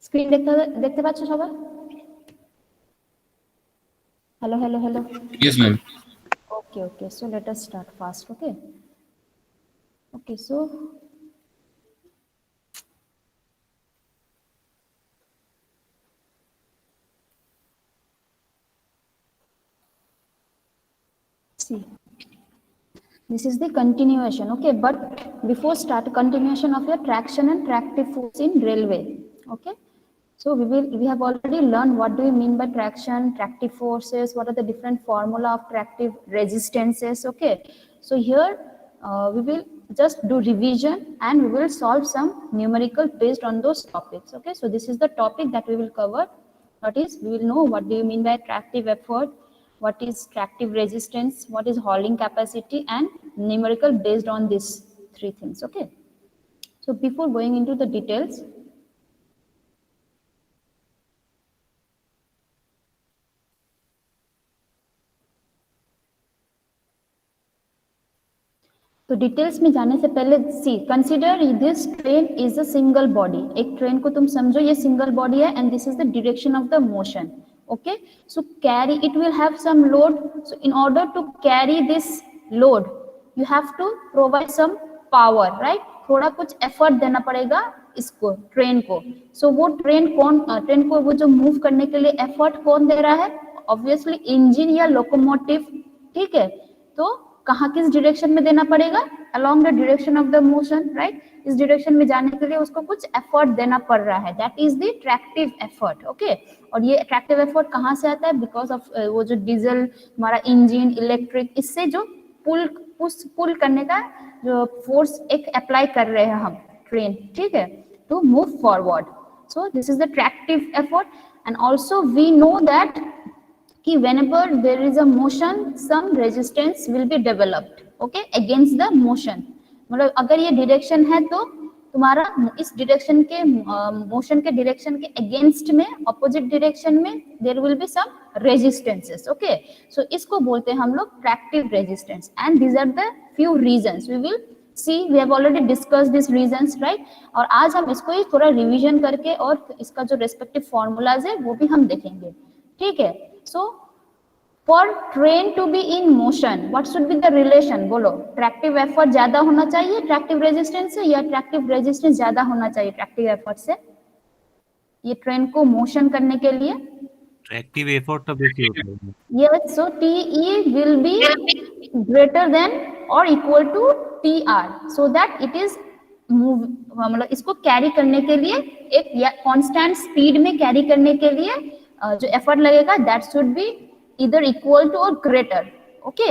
Screen দেখতে পাচ্ছ সবাই? hello hello hello Yes, ma'am. okay so let us start fast. Okay so see, this is the continuation. Okay, but before start, continuation of your traction and tractive force in railway. Okay, so we have already learned what do we mean by traction, tractive forces, what are the different formula of tractive resistances. Okay, so here we will just do revision and we will solve some numerical based on those topics. Okay, so this is the topic that we will cover. That is, we will know what do you mean by tractive effort, what is tractive resistance, what is hauling capacity, and numerical based on these three things. Okay, so before going into the details, तो details में जाने से पहले see consider this train is a single body. एक train को तुम समझो ये सिंगल बॉडी है and this is the direction of the motion. Okay, so carry, it will have some load, so in order to carry this load you have to provide some power, right? थोड़ा कुछ effort देना पड़ेगा इसको, train को. सो वो train को वो जो मूव करने के लिए एफर्ट कौन दे रहा है? ऑब्वियसली इंजन या लोकोमोटिव. ठीक है, तो कहाँ किस डायरेक्शन में देना पड़ेगा? Along the direction of the motion, right? इस डायरेक्शन में जाने के लिए उसको कुछ एफर्ट देना पड़ रहा है, that is the tractive effort. Okay, और ये ट्रैक्टिव एफर्ट कहाँ से आता है? बिकॉज ऑफ वो जो डीजल हमारा इंजन इलेक्ट्रिक, इससे जो पुल करने का जो फोर्स एक अप्लाई कर रहे हैं हम ट्रेन, ठीक है, to move forward. So this is the tractive effort. And also we know that कि whenever there is a motion some resistance will be developed, okay, against the motion. मतलब अगर ये डायरेक्शन है तो तुम्हारा इस डायरेक्शन के मोशन के डायरेक्शन के अगेंस्ट में, ऑपोजिट डायरेक्शन में there will be some resistances. Okay, so इसको बोलते हैं हम लोग tractive resistance. And these are the few reasons we will see, we have already discussed this reasons, right? और आज हम इसको ही थोड़ा रिवीजन करके और इसका जो रेस्पेक्टिव फॉर्मूलाज है वो भी हम देखेंगे. ठीक है, so for train to be in motion what should be the relation? बोलो, ट्रैक्टिव एफर्ट ज्यादा होना चाहिए ट्रैक्टिव रेजिस्टेंस से या ट्रैक्टिव रेजिस्टेंस ज्यादा होना चाहिए ट्रैक्टिव एफर्ट से? ये ट्रेन को मोशन करने के लिए ट्रैक्टिव एफर्ट तो बेसी होता है. yes, so TE will be greater than or equal to TR so that it is move, मतलब इसको कैरी करने के लिए एक कांस्टेंट स्पीड में कैरी करने के लिए जो एफर्ट लगेगा दैट शुड बी इधर इक्वल टू और ग्रेटर. ओके,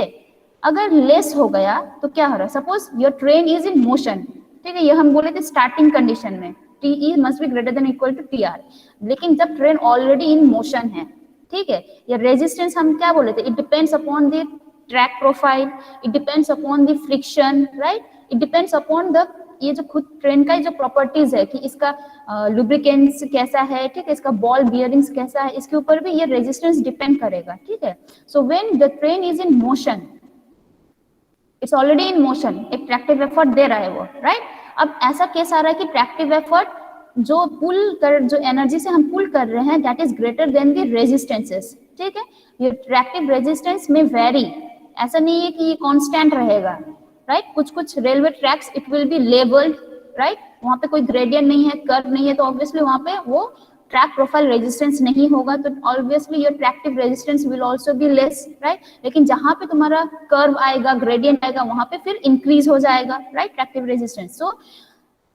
अगर लेस हो गया तो क्या हो रहा है? Suppose your train is in motion, ठीक है, ये हम बोले थे स्टार्टिंग कंडीशन में TE must be greater than equal to TR. लेकिन जब ट्रेन ऑलरेडी इन मोशन है, ठीक है, ये रेजिस्टेंस हम क्या बोले थे? It depends upon the track profile, it depends upon the friction, right? It depends upon the ये जो खुद ट्रेन का जो प्रॉपर्टीज है कि इसका लुब्रिकेंट्स कैसा है, ठीक है, इसका बॉल बियरिंग्स कैसा है, इसके ऊपर भी ये रेजिस्टेंस डिपेंड करेगा. ठीक है, so when the train is in motion, it's already in motion, एक ट्रैक्टिव एफर्ट दे रहा है वो, राइट? अब ऐसा केस आ रहा है कि ट्रैक्टिव एफर्ट जो जो एनर्जी से हम पुल कर रहे हैं that is greater than the resistances. ठीक है, ये ट्रैक्टिव रेजिस्टेंस में वेरी, ऐसा नहीं है कि ये कांस्टेंट रहेगा, राइट? कुछ railway tracks it will be levelled, right? वहां पे कोई ग्रेडियंट नहीं है, कर्व नहीं है, तो ऑब्वियसली वहां पे वो ट्रैक प्रोफाइल रेजिस्टेंस नहीं होगा, तो obviously your tractive resistance will also be less, right? लेकिन जहां पे तुम्हारा कर्व आएगा, ग्रेडियंट आएगा, वहां पे फिर इंक्रीज हो जाएगा, right, tractive resistance. So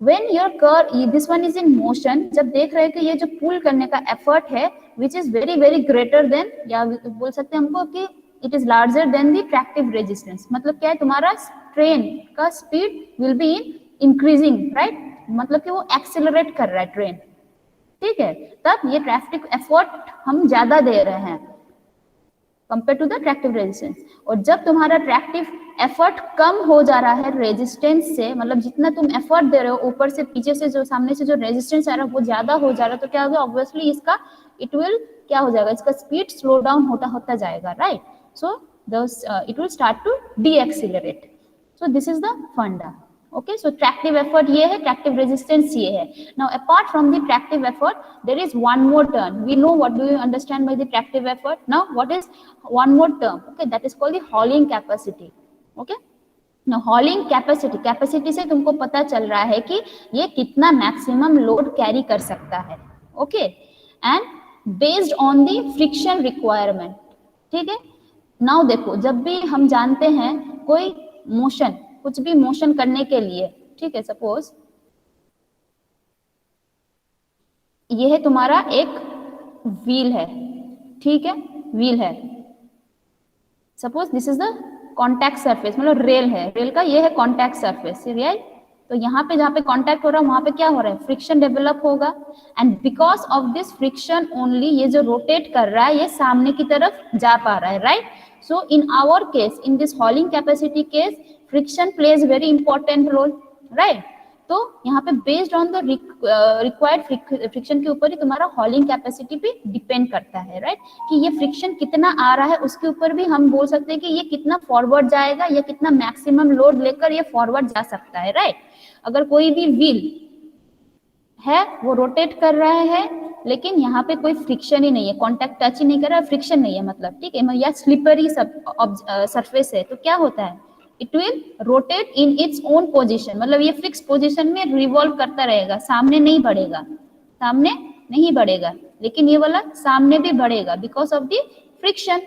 when your curve, this one is in motion, जब देख रहे हैं कि ये जो पुल करने का एफर्ट है which is very very greater than, या बोल सकते हैं हमको कि it is larger than the tractive resistance. मतलब क्या है? तुम्हारा ट्रेन का speed will be increasing, right? मतलब कि वो एक्सेलरेट कर रहा है ट्रेन. ठीक है, तब ये ट्रैक्टिव एफर्ट हम ज्यादा दे रहे हैं compare to the tractive resistance. और जब तुम्हारा ट्रैक्टिव एफर्ट कम हो जा रहा है रेजिस्टेंस से, मतलब जितना तुम एफर्ट दे रहे हो ऊपर से पीछे से जो सामने से जो रेजिस्टेंस आ रहा है वो ज्यादा हो जा रहा है, तो क्या होगा? ऑब्वियसली इसका इट विल क्या हो जाएगा? इसका स्पीड स्लो डाउन होता जाएगा, right? So it will start to de-accelerate. So this is the funda. Okay, so tractive effort ये है, ट्रैक्टिव रेजिस्टेंस ये है. Now apart from the tractive effort there is one more term. We know what do you understand by the tractive effort. Now what is one more term? Okay, that is called the hauling capacity. Okay, now hauling capacity, capacity से तुमको पता चल रहा है कि ये कितना maximum load carry कर सकता है. Okay, and based on the friction requirement. ठीक है, नाउ देखो, जब भी हम जानते हैं कोई मोशन, कुछ भी मोशन करने के लिए, ठीक है, सपोज ये है तुम्हारा एक व्हील है. ठीक है, व्हील है, suppose this is the contact surface, मतलब रेल है, रेल का ये है कॉन्टैक्ट सरफेस, राइट. तो यहाँ पे जहाँ पे कॉन्टैक्ट हो रहा है वहां पे क्या हो रहा है, फ्रिक्शन डेवलप होगा. And because of this friction only ये जो रोटेट कर रहा है ये सामने की तरफ जा पा रहा है, right. So in our case, in this hauling capacity case, friction plays very important role, right. तो यहाँ पे based on the required friction के ऊपर ही तुम्हारा हॉलिंग कैपेसिटी भी डिपेंड करता है, राइट. कि ये फ्रिक्शन कितना आ रहा है उसके ऊपर भी हम बोल सकते हैं कि ये कितना फॉरवर्ड जाएगा या कितना मैक्सिमम लोड लेकर ये फॉरवर्ड जा सकता है, राइट. अगर कोई भी व्हील है वो रोटेट कर रहा है लेकिन यहाँ पे कोई फ्रिक्शन ही नहीं है, कॉन्टैक्ट टच ही नहीं कर रहा है, फ्रिक्शन नहीं है मतलब, ठीक है, या स्लिपरी सरफेस है, तो क्या होता है, it will rotate in its own position, मतलब ये फिक्स पोजीशन में रिवॉल्व करता रहेगा, सामने नहीं बढ़ेगा, सामने नहीं बढ़ेगा, लेकिन ये वाला सामने भी बढ़ेगा बिकॉज ऑफ द फ्रिक्शन.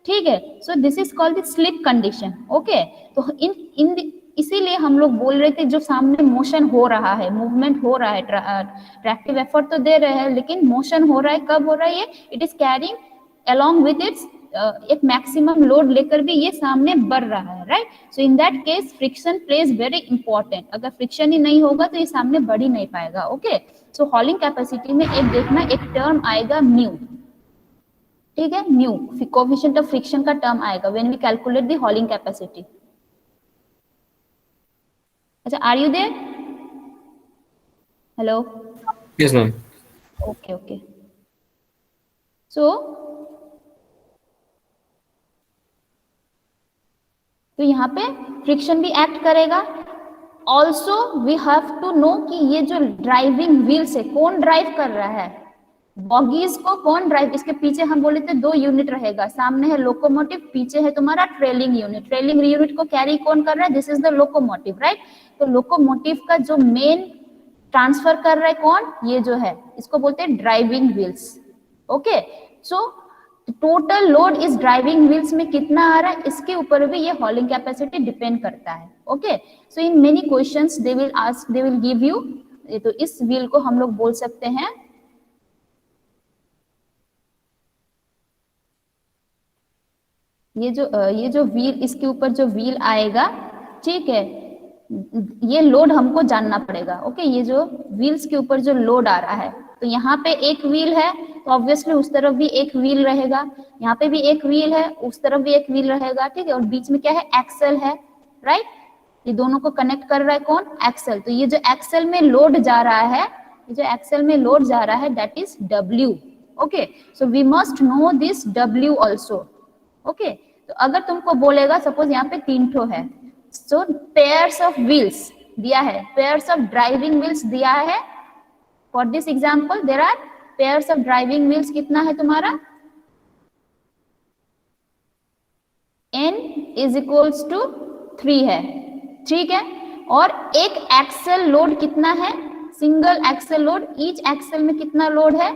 ठीक है, so this is called the slip condition. Okay, तो इन इसीलिए हम लोग बोल रहे थे जो सामने मोशन हो रहा है, मूवमेंट हो रहा है, ट्रैक्टिव एफर्ट तो दे रहे हैं लेकिन मोशन हो रहा है, कब हो रहा है ये, it is carrying along with its एक मैक्सिमम लोड लेकर भी ये सामने बढ़ रहा है, right. So in that case friction plays very important. अगर फ्रिक्शन ही नहीं होगा तो ये सामने बढ़ ही नहीं पाएगा. ओके, सो हॉलिंग कैपेसिटी में एक देखना, एक टर्म आएगा म्यू. ठीक है, म्यू कोएफिशिएंट ऑफ फ्रिक्शन का टर्म आएगा when we calculate the hauling capacity. अच्छा, are you there? Hello? Yes ma'am. Okay okay, so तो यहाँ पे फ्रिक्शन भी एक्ट करेगा. Also we have to know कि ये जो ड्राइविंग व्हील्स है कौन ड्राइव कर रहा है, बॉगीज को कौन ड्राइव, इसके पीछे हम बोले थे 2 यूनिट रहेगा, सामने है लोकोमोटिव, पीछे है तुम्हारा ट्रेलिंग यूनिट. ट्रेलिंग यूनिट को कैरी कौन कर रहा है, this is the locomotive, right. तो लोकोमोटिव का जो मेन ट्रांसफर कर रहा है कौन, ये जो है इसको बोलते हैं ड्राइविंग व्हील्स. ओके, सो टोटल लोड इस ड्राइविंग व्हील्स में कितना आ रहा है इसके ऊपर भी ये हॉलिंग कैपेसिटी डिपेंड करता है. Okay, so in many questions they will ask, they will give you, तो इस व्हील को हम लोग बोल सकते हैं ये जो व्हील, इसके ऊपर जो व्हील आएगा, ठीक है, ये लोड हमको जानना पड़ेगा. ओके, ये जो व्हील्स के ऊपर जो लोड आ रहा है, तो यहाँ पे एक व्हील है तो ऑब्वियसली उस तरफ भी एक व्हील रहेगा, यहाँ पे भी एक व्हील है, उस तरफ भी एक व्हील रहेगा. ठीक है, और बीच में क्या है, एक्सेल है, राइट. ये दोनों को कनेक्ट कर रहा है कौन, एक्सेल. तो ये जो एक्सेल में लोड जा रहा है, ये जो एक्सेल में लोड जा रहा है that is W. Okay, so we must know this W also. Okay, तो अगर तुमको बोलेगा सपोज यहाँ पे 3 ठो है, सो पेयर्स ऑफ व्हील्स दिया है, पेयर्स ऑफ ड्राइविंग व्हील्स दिया है. For this example there are pairs of driving wheels कितना है तुम्हारा, N इज इक्वल्स टू 3 है. ठीक है, और एक एक्सेल लोड कितना है, single axle load, each axle में कितना लोड है,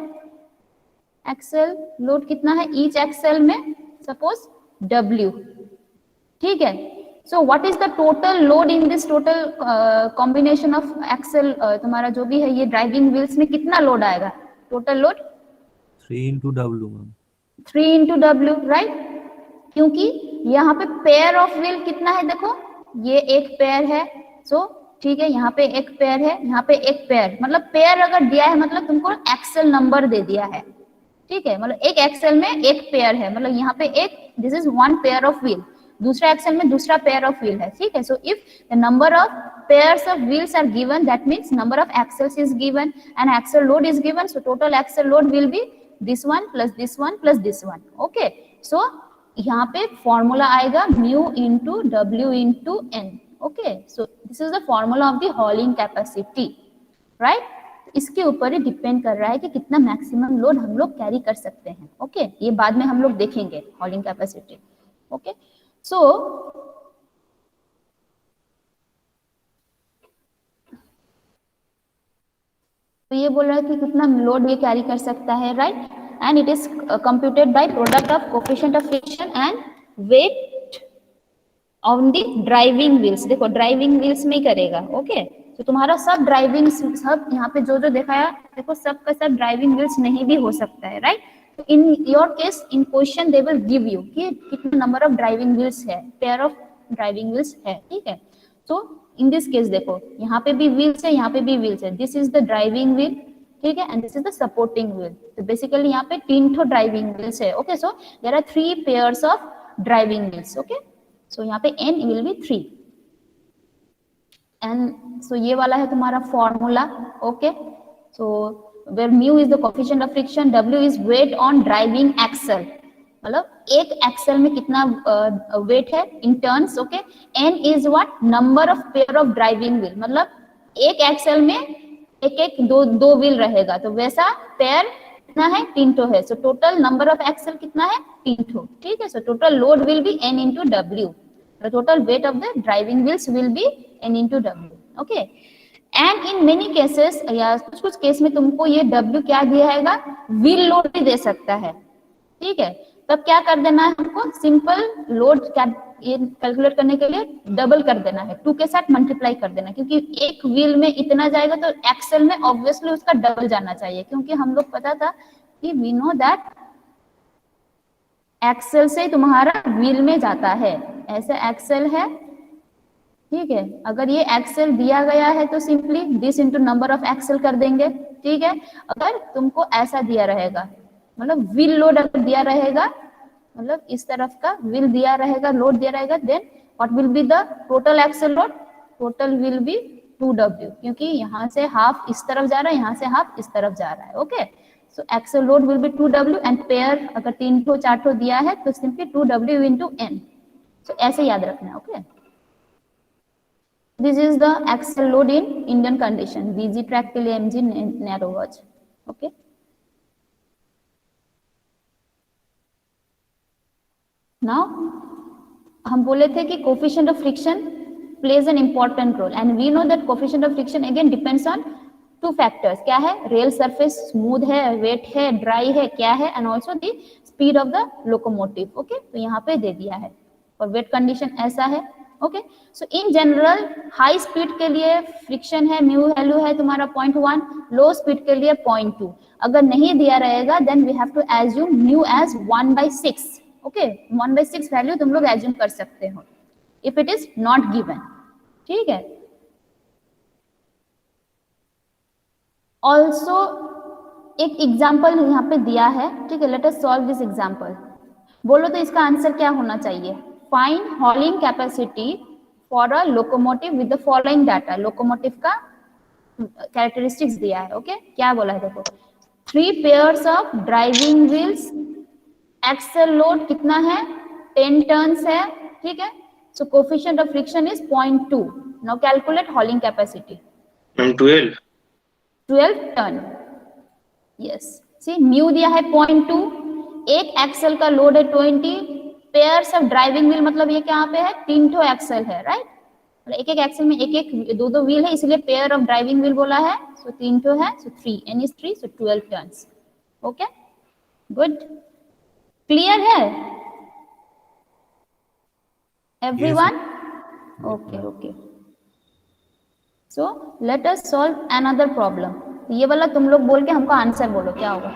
एक्सेल लोड कितना है ईच एक्सेल में, सपोज W. ठीक है, so what is the total load in this total combination of axle, तुम्हारा जो भी है ये ड्राइविंग व्हील्स में कितना लोड आएगा, total load 3 into W ma'am. 3 into W, right. क्योंकि यहाँ पे पेयर ऑफ व्हील कितना है, देखो ये एक पेयर है, सो ठीक है, यहाँ पे एक पेयर है, यहाँ पे एक पेयर, मतलब पेयर अगर दिया है मतलब तुमको एक्सेल नंबर दे दिया है. ठीक है, मतलब एक एक्सेल में एक पेयर है, मतलब यहाँ पे एक, this is 1 pair of wheel, दूसरा एक्सेल में दूसरा पेयर ऑफ व्हील है. ठीक है, so if the number of pairs of wheels are given, that means number of axles is given and axle load is given, so total axle load will be this one plus this one plus this one. Okay, so यहाँ पे formula आएगा mu into W into N. Okay, so this is the formula of the hauling capacity, right. इसके ऊपर ही depend कर रहा है कि कितना मैक्सिमम लोड हम लोग कैरी कर सकते हैं। ओके, ये बाद में हम लोग देखेंगे हॉलिंग कैपेसिटी। ओके, सो तो ये बोल रहा है कि कितना लोड ये कैरी कर सकता है, right. And it is computed by product of coefficient of friction and weight on the driving wheels. देखो ड्राइविंग व्हील्स में ही करेगा। ओके, तो तुम्हारा सब ड्राइविंग, सब यहाँ पे जो जो दिखाया देखो सब का सब ड्राइविंग व्हील्स नहीं भी हो सकता है, राइट। तो in your case in question they will give you कि कितना नंबर ऑफ ड्राइविंग व्हील्स है, पेयर ऑफ ड्राइविंग व्हील्स है, ठीक है। तो इन दिस केस देखो यहाँ पे भी व्हील्स है, यहाँ पे भी व्हील्स है, this is the driving wheel, ठीक है, and this is the supporting wheel. तो बेसिकली यहाँ पे 3 ठो ड्राइविंग व्हील्स है। Okay, so there are 3 pairs of driving wheels. Okay, so यहाँ पे n will be 3 and so ये वाला है तुम्हारा formula. Okay, so where mu is the coefficient of friction, w is weight on driving axle, मतलब एक axle में कितना वेट है in turns. Okay, n is what, number of pair of driving wheel, मतलब एक एक्सल में एक एक दो व्हील रहेगा, तो वैसा पेयर कितना है, 3 ठो है। So total number of axle कितना है, 3 ठो, ठीक है। So total load will be n into w, the total weight of the driving wheels will be n into w. okay, and in many cases या कुछ केस में तुमको ये w क्या दिया हैगा, व्हील लोड भी दे सकता है, ठीक है। तब क्या कर देना है हमको, सिंपल लोड ये कैलकुलेट करने के लिए डबल कर देना है, 2 के साथ मल्टीप्लाई कर देना, क्योंकि एक व्हील में इतना जाएगा तो एक्सल में ऑब्वियसली उसका डबल जाना चाहिए, क्योंकि हम लोग पता था कि वी नो दैट एक्सल से तुम्हारा व्हील में जाता है, ऐसा एक्सल है, ठीक है। अगर ये एक्सल दिया गया है तो simply this into number of axle कर देंगे, ठीक है। अगर तुमको ऐसा दिया रहेगा, मतलब व्हील लोड अगर दिया रहेगा, मतलब इस तरफ का व्हील दिया रहेगा, लोड दिया रहेगा, then what will be the total axle load, total will be 2w, क्योंकि यहाँ से हाफ इस तरफ जा रहा है, यहाँ से हाफ इस तरफ जा रहा है। Okay, so axle load will be 2w and pair अगर 3 ठो 4 ठो दिया है तो सिंपली 2w into n। सो ऐसे याद रखना है। Okay, this is the axle load in Indian condition, BG track के लिए MG narrow gauge. Okay, now हम बोले थे कि coefficient of friction plays an important role, and we know that coefficient of friction again depends on 2 factors. क्या है, rail surface smooth है, wet है, ड्राई है, क्या है, and also the speed of the locomotive. Okay, तो यहाँ पे दे दिया है, और वेट कंडीशन ऐसा है। Okay, so in general high speed के लिए फ्रिक्शन है, म्यू वैल्यू है तुम्हारा 0.1, लो स्पीड के लिए 0.2। अगर नहीं दिया रहेगा then we have to assume mu as 1/6। Okay, 1/6 value तुम लोग एज्यूम कर सकते हो if it is not given, ठीक है। ऑल्सो एक एग्जाम्पल यहाँ पे दिया है, ठीक है, let us solve this example. बोलो तो इसका आंसर क्या होना चाहिए, find hauling capacity for a locomotive with the following data. Locomotive का कैरेक्टरिस्टिक्स दिया है। ओके, क्या बोला है देखो, 3 pairs of driving wheels, axle load कितना है, 10 टर्न्स है, ठीक है। So coefficient of friction is 0.2। Now calculate hauling capacity. 12 ton, yes. See mu दिया है 0.2, एक एक्सल का लोड है 20, पेयर्स ऑफ ड्राइविंग व्हील मतलब ये क्या पे है, 3 ठो एक्सल है, राइट। एक एक एक्सल में एक एक दो व्हील है, इसलिए पेयर ऑफ ड्राइविंग व्हील बोला है। सो 3 ठो है, so 3 n is 3, so 12 turns. Okay, good, clear है everyone? Okay okay, so let us solve another problem. ये वाला तुम लोग बोल के हमको आंसर बोलो क्या होगा।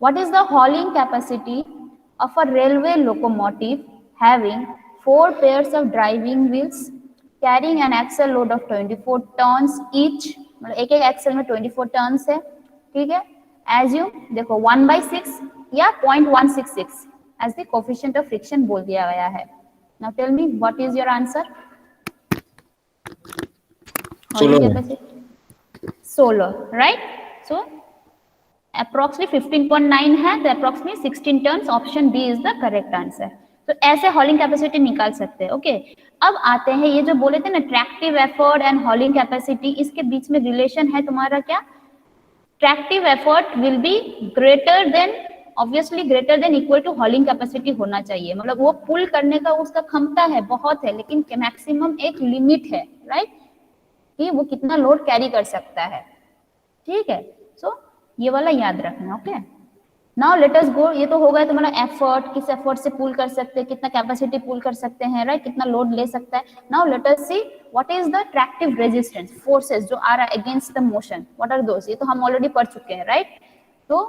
What is the hauling capacity of a railway locomotive having 4 pairs of driving wheels carrying an axle load of 24 tons each, मतलब एक एक एक्सल में 24 टर्न्स है, ठीक है। एज्यूम देखो 1/6 या 0.166 as the coefficient of friction बोल दिया गया है। Now tell me what is your answer. 16, right. So approximately 15.9 है, तो approximately 16 turns, option D is the correct answer. तो ऐसे हॉलिंग कैपेसिटी निकाल सकते हैं। ओके, अब आते हैं ये जो बोले थे ना tractive effort and hauling capacity, इसके बीच में रिलेशन है तुम्हारा क्या, tractive effort will be greater than, obviously greater than equal to hauling capacity होना चाहिए, मतलब वो पुल करने का उसका क्षमता है बहुत है, लेकिन मैक्सिमम एक लिमिट है, राइट, कि वो कितना लोड कैरी कर सकता है, ठीक है। सो ये वाला याद रखना। ओके, नाउ लेट अस गो, ये तो हो गया तुम्हारा एफर्ट, किस एफर्ट से पुल कर सकते हैं, कितना कैपेसिटी पुल कर सकते हैं, राइट, कितना लोड ले सकता है। Now let us see what is the tractive resistance, forces जो आ रहा है against the motion, what are those, ये तो हम ऑलरेडी पढ़ चुके हैं, राइट। तो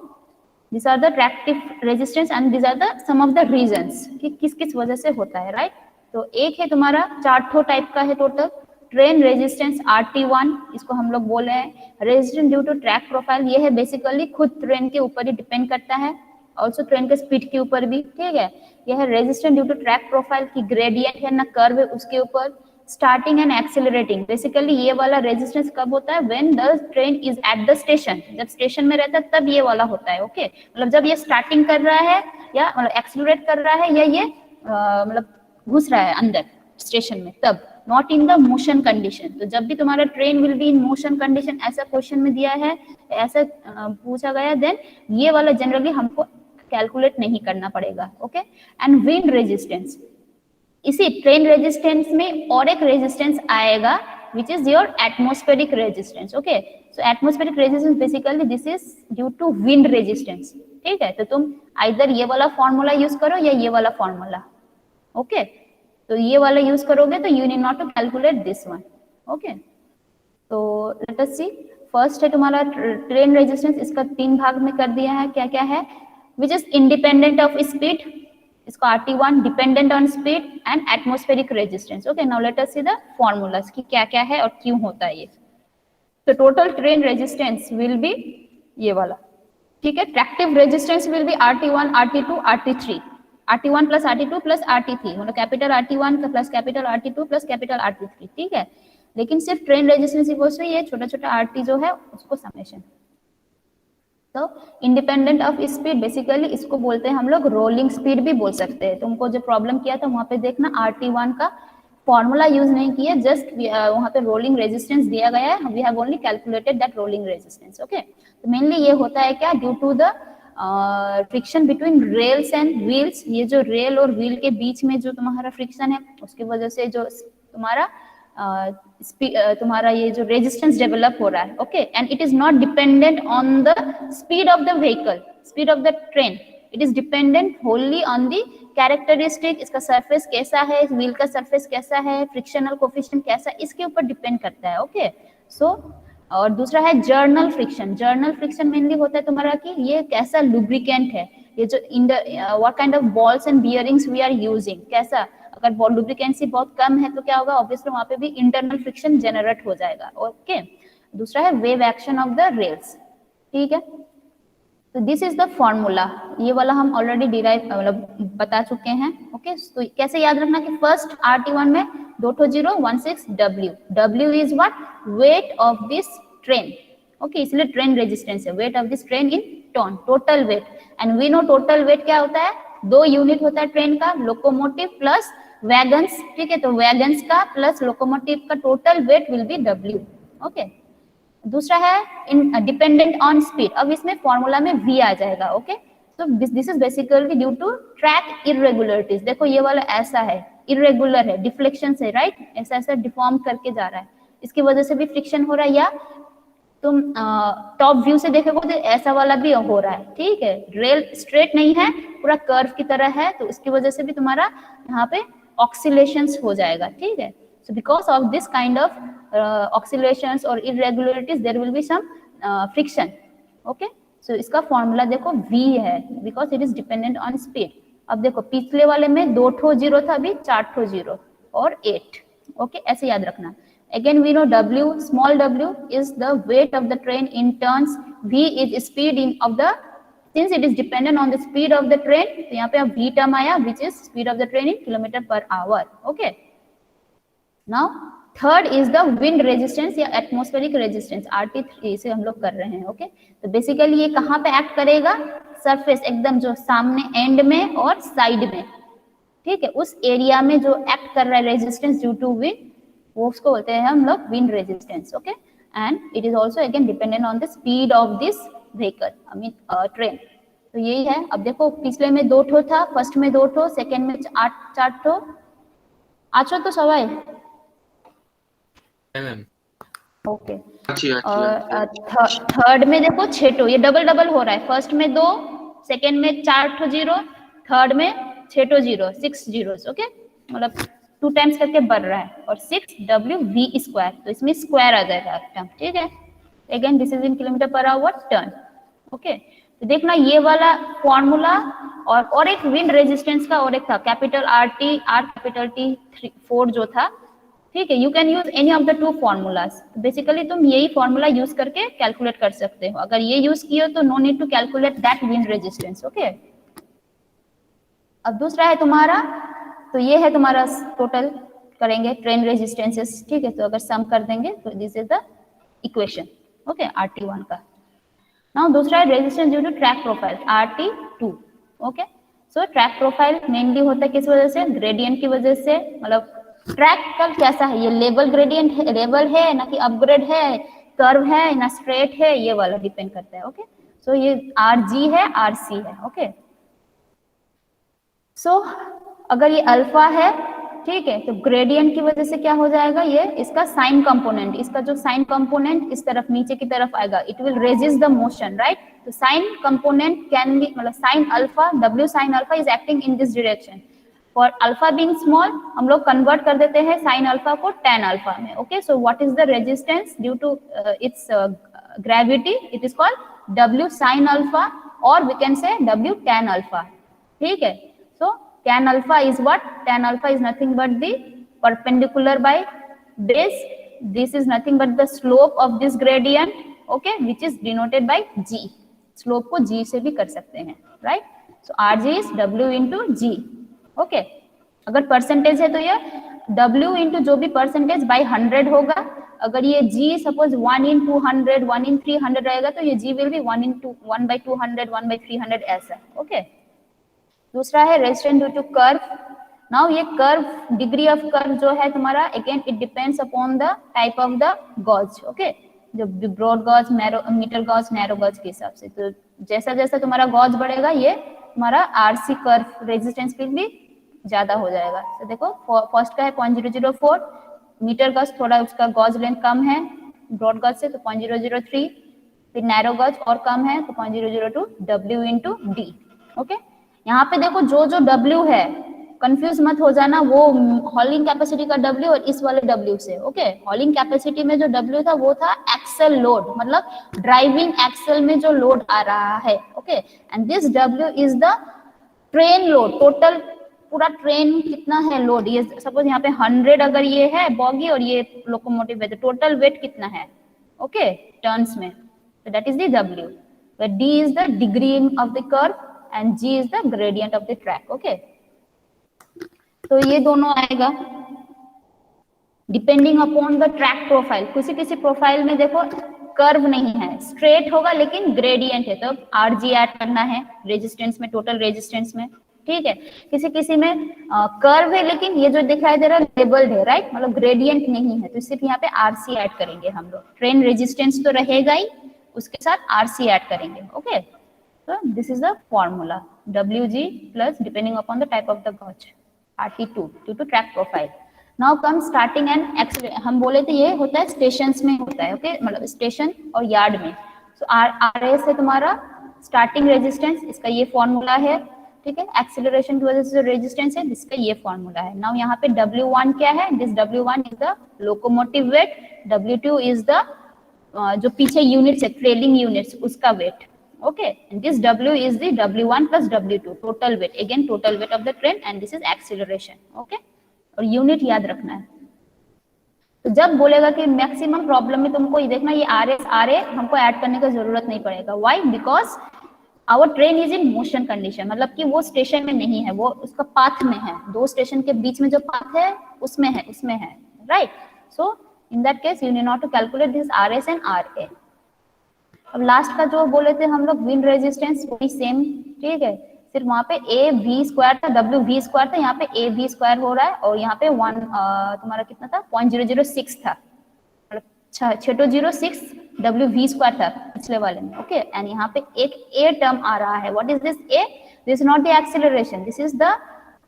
these are the tractive resistance and these are the some of the reasons कि किस किस वजह से होता है, राइट। तो एक है तुम्हारा 4 टाइप का है टोटल, ट्रेन रेजिस्टेंस RT1, इसको हम लोग बोल रहे हैं resistance due to track profile, ये है बेसिकली खुद ट्रेन के ऊपर ही डिपेंड करता है, ऑल्सो ट्रेन के स्पीड के ऊपर भी, ठीक है। यह है resistance due to track profile की ग्रेडियंट है ना कर्व है उसके ऊपर, स्टार्टिंग एंड एक्सेलरेटिंग, बेसिकली ये वाला रेजिस्टेंस कब होता है, when the train is at the station, जब स्टेशन में रहता है तब ये वाला होता है। ओके, मतलब जब ये स्टार्टिंग कर रहा है या मतलब एक्सेलरेट कर रहा है या ये मतलब घुस रहा है अंदर स्टेशन में, तब, not in the motion condition. तो जब भी तुम्हारा train will be in motion condition, ऐसा क्वेश्चन में दिया है, ऐसा पूछा गया, देन ये वाला जनरली हमको कैलकुलेट नहीं करना पड़ेगा। ओके, एंड विंड रेजिस्टेंस, इसी ट्रेन रेजिस्टेंस में और एक रेजिस्टेंस आएगा which is your atmospheric resistance. okay, so atmospheric resistance basically this is due to wind resistance, ठीक है। तो तुम either ये वाला फॉर्मूला यूज करो या ये वाला फॉर्मूला, ओके, तो ये वाला यूज करोगे तो you need not to calculate this one. Okay, तो let us see, फर्स्ट है तुम्हारा ट्रेन रेजिस्टेंस, इसका 3 भाग में कर दिया है, क्या क्या है, which is independent of speed, इसको RT1 dependent on speed and atmospheric resistance. Okay, now let us see the formulas कि क्या क्या है और क्यों होता है ये। तो total train resistance will be ये वाला, ठीक है। Tractive resistance will be RT1 RT2 RT3, RT1 plus RT2 plus RT3, मतलब capital RT1 plus capital RT2 plus capital RT3, ठीक है। लेकिन सिर्फ ट्रेन रेजिस्टेंस इक्वल्स टू ये छोटा छोटा RT जो है उसको समेशन। तो इंडिपेंडेंट ऑफ स्पीड बेसिकली इसको बोलते हैं हम लोग रोलिंग स्पीड भी बोल सकते हैं। तुमको जो प्रॉब्लम किया था वहां पे देखना RT1 का फॉर्मूला यूज नहीं किया, जस्ट वहां पे रोलिंग रेजिस्टेंस दिया गया है, we have only calculated that rolling resistance. Okay, तो मेनली ये होता है क्या, due to the friction between rails and wheels, ये जो रेल और व्हील के बीच में जो तुम्हारा फ्रिक्शन है उसकी वजह से जो तुम्हारा तुम्हारा ये जो रेजिस्टेंस डेवलप हो रहा है। Okay, and it is not dependent on the speed of the vehicle, speed of the train, it is dependent wholly owned the characteristic, इसका सरफेस कैसा है, व्हील का सरफेस कैसा है, फ्रिक्शनल कोफिशिएंट कैसा, इसके ऊपर डिपेंड करता है। ओके, सो और दूसरा है journal friction, journal friction mainly होता है तुम्हारा कि ये कैसा लुब्रिकेंट है, ये जो in the what kind of balls and bearings we are using, कैसा, अगर लुब्रिकेंसी बहुत कम है तो क्या होगा, ऑब्वियसली वहां पे भी इंटरनल फ्रिक्शन जनरेट हो जाएगा। ओके, दूसरा है wave action of the rails, ठीक है। तो दिस इज द फॉर्मूला, ये वाला हम ऑलरेडी डिराइव मतलब बता चुके हैं। ओके, तो कैसे याद रखना कि फर्स्ट RT1 में 2 ठो 0 16 W, W is what, weight of this train. Okay, इसलिए ट्रेन रेजिस्टेंस है, weight of this train in ton, total weight, and we know total weight क्या होता है, 2 यूनिट होता है ट्रेन का, लोकोमोटिव प्लस वैगन्स, ठीक है। तो वैगन्स का प्लस लोकोमोटिव का total weight will be W। Okay, दूसरा है इन डिपेंडेंट ऑन स्पीड, अब इसमें फॉर्मूला में V आ जाएगा। ओके, तो this is basically due to track irregularities, देखो ये वाला ऐसा है, इरेगुलर है, डिफ्लेक्शन से, राइट, ऐसा ऐसा डिफॉर्म करके जा रहा है, इसकी वजह से भी फ्रिक्शन हो रहा है, या तुम टॉप व्यू से देखोगे तो ऐसा वाला भी हो रहा है, ठीक है। रेल स्ट्रेट नहीं है, पूरा कर्व की तरह है, तो इसकी वजह से भी तुम्हारा यहाँ पे ऑक्सिलेशंस हो जाएगा, ठीक है। So because of this kind of oscillations और irregularities there will be some friction. Okay, so इसका फॉर्मूला देखो V है, because it is dependent on speed. अब देखो पिछले वाले में 2 ठो 0 था, अभी 4 ठो 0 और 8। ओके, ऐसे याद रखना। Again we know W, small w is the weight of the train in tons, V is speed in of the, since it is dependent on the speed of the train, तो यहाँ पे अब V term आया which is speed of the train in kilometer per hour. Okay, now third is the wind resistance या atmospheric resistance, RT3 से हम लोग कर रहे हैं। ओके, तो बेसिकली ये कहाँ पे एक्ट करेगा, सरफेस एकदम जो सामने एंड में और साइड में, ठीक है, उस एरिया में जो एक्ट कर रहा है रेजिस्टेंस ड्यू टू विंड, वो उसको बोलते हैं हम लोग wind resistance. Okay, and it is also again dependent on the speed of this vehicle, I mean train. तो यही है. अब देखो पिछले में 2 ठो था, फर्स्ट में 2 ठो, सेकेंड में 4 ठो. आछो तो सवाई ओके. और थर्ड में देखो 6 ठो, ये डबल डबल हो रहा है. फर्स्ट में 2, सेकेंड में 4 ठो जीरो, थर्ड में 6 ठो जीरो, 6 जीरोस. ओके, मतलब 2 टाइम्स करके बढ़ रहा है. और 6W_V², तो इसमें स्क्वायर आ जाएगा टर्म. ठीक है, again this is in kilometre per our turn. Okay, तो देखना ये वाला फॉर्मूला और एक विंड रेजिस्टेंस का और एक था capital RT, R capital T 4 जो था. ठीक है, you can use any of the 2 formulas. Basically तुम यही फॉर्मूला यूज करके कैलकुलेट कर सकते हो. अगर ये यूज किए तो no need to calculate that wind resistance. Okay, अब दूसरा है तुम्हारा, तो ये है तुम्हारा टोटल करेंगे ट्रेन रेजिस्टेंसेस. ठीक है, तो अगर सम कर देंगे तो this is the equation. Okay, RT1 का. नाउ दूसरा है resistance due to track profile, RT2. Okay, so track profile mainly होता है किस वजह से, ग्रेडियंट की वजह से. मतलब ट्रैक का कैसा है, ये लेवल ग्रेडियंट है, लेवल है ना कि अपग्रेड है, कर्व है ना स्ट्रेट है, ये वाला डिपेंड करता है. ओके, सो ये RG है, RC है. ओके, सो अगर ये अल्फा है, ठीक है, तो ग्रेडियंट की वजह से क्या हो जाएगा, ये इसका साइन कंपोनेंट, इसका जो साइन कंपोनेंट इस तरफ नीचे की तरफ आएगा, it will resist the motion, right. तो साइन कंपोनेंट कैन बी, मतलब sine alpha, W sine alpha is acting in this direction. For alpha being small हम लोग कन्वर्ट कर देते हैं साइन अल्फा को tan अल्फा में. Okay, so what is the resistance due to its gravity, it is called W sine alpha, और we can say W tan alpha. ठीक है, so tan alpha is what? Tan alpha is nothing but the perpendicular by base. This is nothing but the slope of this gradient, okay, which is denoted by G. Slope को G से भी कर सकते हैं, right? So RG is W into G. Okay. अगर percentage है तो ये W into जो भी परसेंटेज by 100 होगा. अगर ये G सपोज 1 in 200, 1 in 300 रहेगा तो ये G will be 1 by 200, 1 by 300 ऐसा. Okay. दूसरा है resistance due to curve. Now ये कर्व, डिग्री ऑफ कर्व जो है तुम्हारा, again it depends upon the type of the gauge. Okay, जो broad gauge, metre gauge, narrow gauge के हिसाब से. तो जैसा जैसा तुम्हारा गॉज बढ़ेगा ये तुम्हारा RC कर्व रेजिस्टेंस भी ज्यादा हो जाएगा. तो देखो फर्स्ट का है 0.004 मीटर गॉज, थोड़ा उसका गॉज लेंथ कम है ब्रॉड गॉज से, तो 0.003. फिर नैरो गॉज और कम है तो 0.002 W into D. ओके, यहाँ पे देखो जो जो W है, कंफ्यूज मत हो जाना, वो हॉलिंग कैपेसिटी का W और इस वाले W से. ओके, हॉलिंग कैपेसिटी में जो W था वो था एक्सेल लोड, मतलब ड्राइविंग एक्सेल में जो लोड आ रहा है. Okay, and this W is the train load. Total पूरा ट्रेन कितना है लोड, ये सपोज यहाँ पे 100 अगर ये है बॉगी और ये लोकोमोटिव है, तो टोटल वेट कितना है, ओके, टर्न्स में. So that is the W, where D is the degree of the curve and G is the gradient of the track. Okay, तो ये दोनों आएगा depending upon the track profile. किसी किसी profile में देखो कर्व नहीं है, स्ट्रेट होगा लेकिन ग्रेडियंट है, तो RG ऐड करना है रेजिस्टेंस में, टोटल रेजिस्टेंस में. ठीक है, किसी किसी में कर्व है लेकिन ये जो दिखाई दे रहा है लेबल्ड है, राइट, मतलब ग्रेडियंट नहीं है, तो सिर्फ यहाँ पे RC ऐड करेंगे हम लोग. ट्रेन रेजिस्टेंस तो रहेगा ही, उसके साथ RC ऐड करेंगे. Okay, so this is the formula WG plus depending upon the type of the gauge RT2 due to track profile. Now come starting and acceleration. हम बोले थे ये होता है स्टेशंस में होता है. ओके, मतलब स्टेशन और यार्ड में. so RS है तुम्हारा स्टार्टिंग रेजिस्टेंस, इसका ये फॉर्मूला है. ठीक है, एक्सेलरेशन की वजह से जो रेजिस्टेंस है इसका ये फॉर्मूला है. नाउ यहाँ पे W1 क्या है, this W1 is the locomotive weight, W2 is the जो पीछे यूनिट्स है ट्रेलिंग यूनिट्स उसका weight. Okay, and this W is the W1 plus W2 total weight, again total weight of the train, and this is acceleration. Okay, और unit याद रखना है. तो जब बोलेगा कि मैक्सिमम प्रॉब्लम में तुमको ये देखना ये RS RA हमको ऐड करने की जरूरत नहीं पड़ेगा. Why? Because our train is in motion condition, मतलब कि वो स्टेशन में नहीं है, वो उसका पाथ में है, दो स्टेशन के बीच में जो पाथ है उसमें है, right. So in that case you need not to calculate this RS and RA. अब लास्ट का जो बोले थे हम लोग विंड रेजिस्टेंस, वही सेम. ठीक है, सिर्फ वहां पे ए वी स्क्वायर था, डब्ल्यू वी स्क्वायर था, यहाँ पे ए वी स्क्वायर हो रहा है, और यहाँ पे तुम्हारा कितना था 0.006 था, मतलब 606 डब्ल्यू वी स्क्वायर था पिछले वाले में। ओके, एंड यहाँ पे एक ए टर्म आ रहा है। What is this A? This not the acceleration, this is the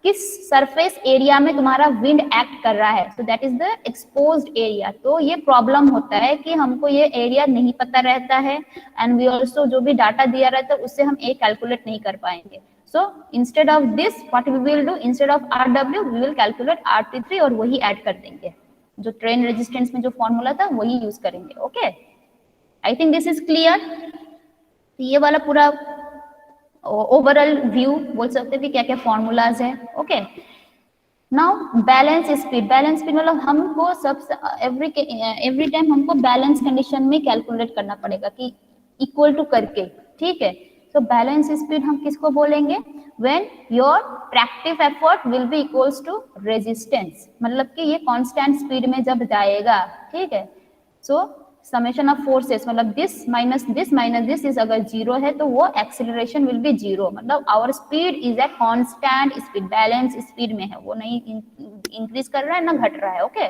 किस सरफेस एरिया में तुम्हारा विंड एक्ट कर रहा है, so that is the exposed area. तो ये प्रॉब्लम होता है कि हमको ये एरिया नहीं पता रहता है, एंड वी ऑल्सो जो भी डाटा दिया रहता है उससे हम ए कैलकुलेट नहीं कर पाएंगे। So instead of this what we will do, instead of R W we will calculate RT3 और वही ऐड कर देंगे, जो ट्रेन रेजिस्टेंस में जो फॉर्मूला था वही यूज करेंगे। Okay, I think this is clear. ये वाला पूरा ओवरऑल व्यू बोल सकते हैं कि क्या क्या फॉर्मूलाज है। Okay, now balance speed. Balance speed मतलब हमको सबसे एवरी टाइम हमको बैलेंस कंडीशन में कैलकुलेट करना पड़ेगा कि इक्वल टू करके, ठीक है। तो बैलेंस स्पीड हम किसको बोलेंगे? When your tractive effort will be equals to resistance, मतलब कि ये कांस्टेंट स्पीड में जब जाएगा, ठीक है। सो समेशन ऑफ फोर्सेस, मतलब दिस माइनस दिस इज अगर जीरो है तो वो एक्सेलरेशन विल बी जीरो, मतलब our speed is a constant speed, balance speed में है, वो नहीं इंक्रीज कर रहा है ना घट रहा है। ओके,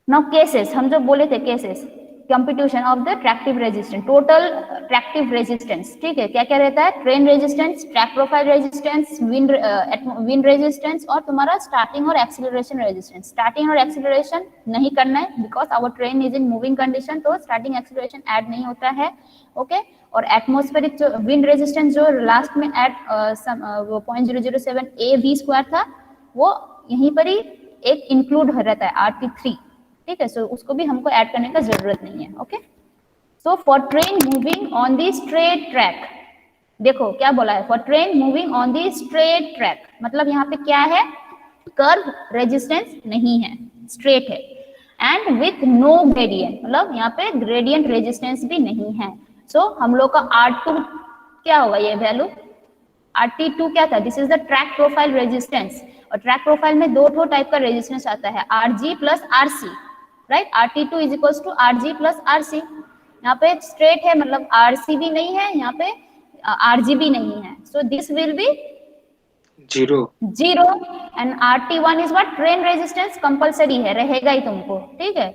नाउ केसेस, हम जो बोले थे cases, computation of the tractive resistance, total tractive resistance, ठीक है। क्या क्या रहता है? Train resistance, track profile resistance, wind resistance, और तुम्हारा स्टार्टिंग और एक्सीलरेशन रेजिस्टेंस। स्टार्टिंग और एक्सीलरेशन नहीं करना है because our train is in moving condition, तो स्टार्टिंग एक्सीलरेशन ऐड नहीं होता है। ओके, और एटमोस्फेरिक जो विंड रेजिस्टेंस जो लास्ट में एट 0.007 ए वी स्क्वायर था, वो यहीं पर ही एक इंक्लूड रहता है RT3, ठीक है। सो उसको भी हमको ऐड करने का जरूरत नहीं है। Okay, so for train moving on the straight track, देखो क्या बोला है, for train moving on the straight track, मतलब यहाँ पे क्या है? कर्व रेजिस्टेंस नहीं है, स्ट्रेट है, एंड विथ नो ग्रेडियंट, मतलब यहाँ पे ग्रेडियंट रेजिस्टेंस भी नहीं है। सो हम लोग का R2 क्या होगा? ये वैल्यू RT2 क्या था? This is the track profile resistance, और ट्रैक प्रोफाइल में दो टाइप का रेजिस्टेंस आता है, RG plus RC, right. RT2 is equals to RG plus RC। यहाँ पे स्ट्रेट है, मतलब RC भी नहीं है, यहाँ पे RG भी नहीं है, so this will be zero, and RT1 is what? Train resistance, compulsory है, रहेगा ही तुमको, ठीक है।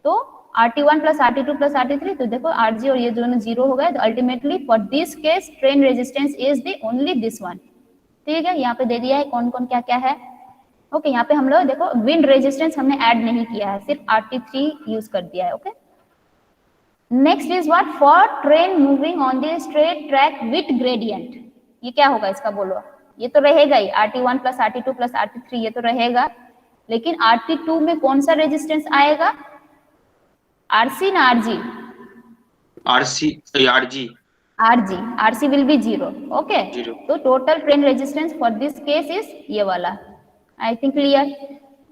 तो RT1 plus RT2 plus RT3, तो देखो RG और ये दोनों जीरो हो गए, तो ultimately for this case train resistance is the only this one, ठीक है। यहाँ पे दे दिया है कौन कौन क्या क्या है। ओके, यहाँ पे हम लोग देखो विंड रेजिस्टेंस हमने ऐड नहीं किया है, सिर्फ RT3 यूज कर दिया है। Okay, next is what? For train moving on the straight track with gradient, ये क्या होगा इसका बोलो? ये तो रहेगा ही, RT1 plus RT2 plus RT3 ये तो रहेगा, लेकिन RT2 में कौन सा रेजिस्टेंस आएगा? RC ना RG? RC will be zero. Okay, तो total train resistance for this case is ये वाला, आई थिंक क्लियर।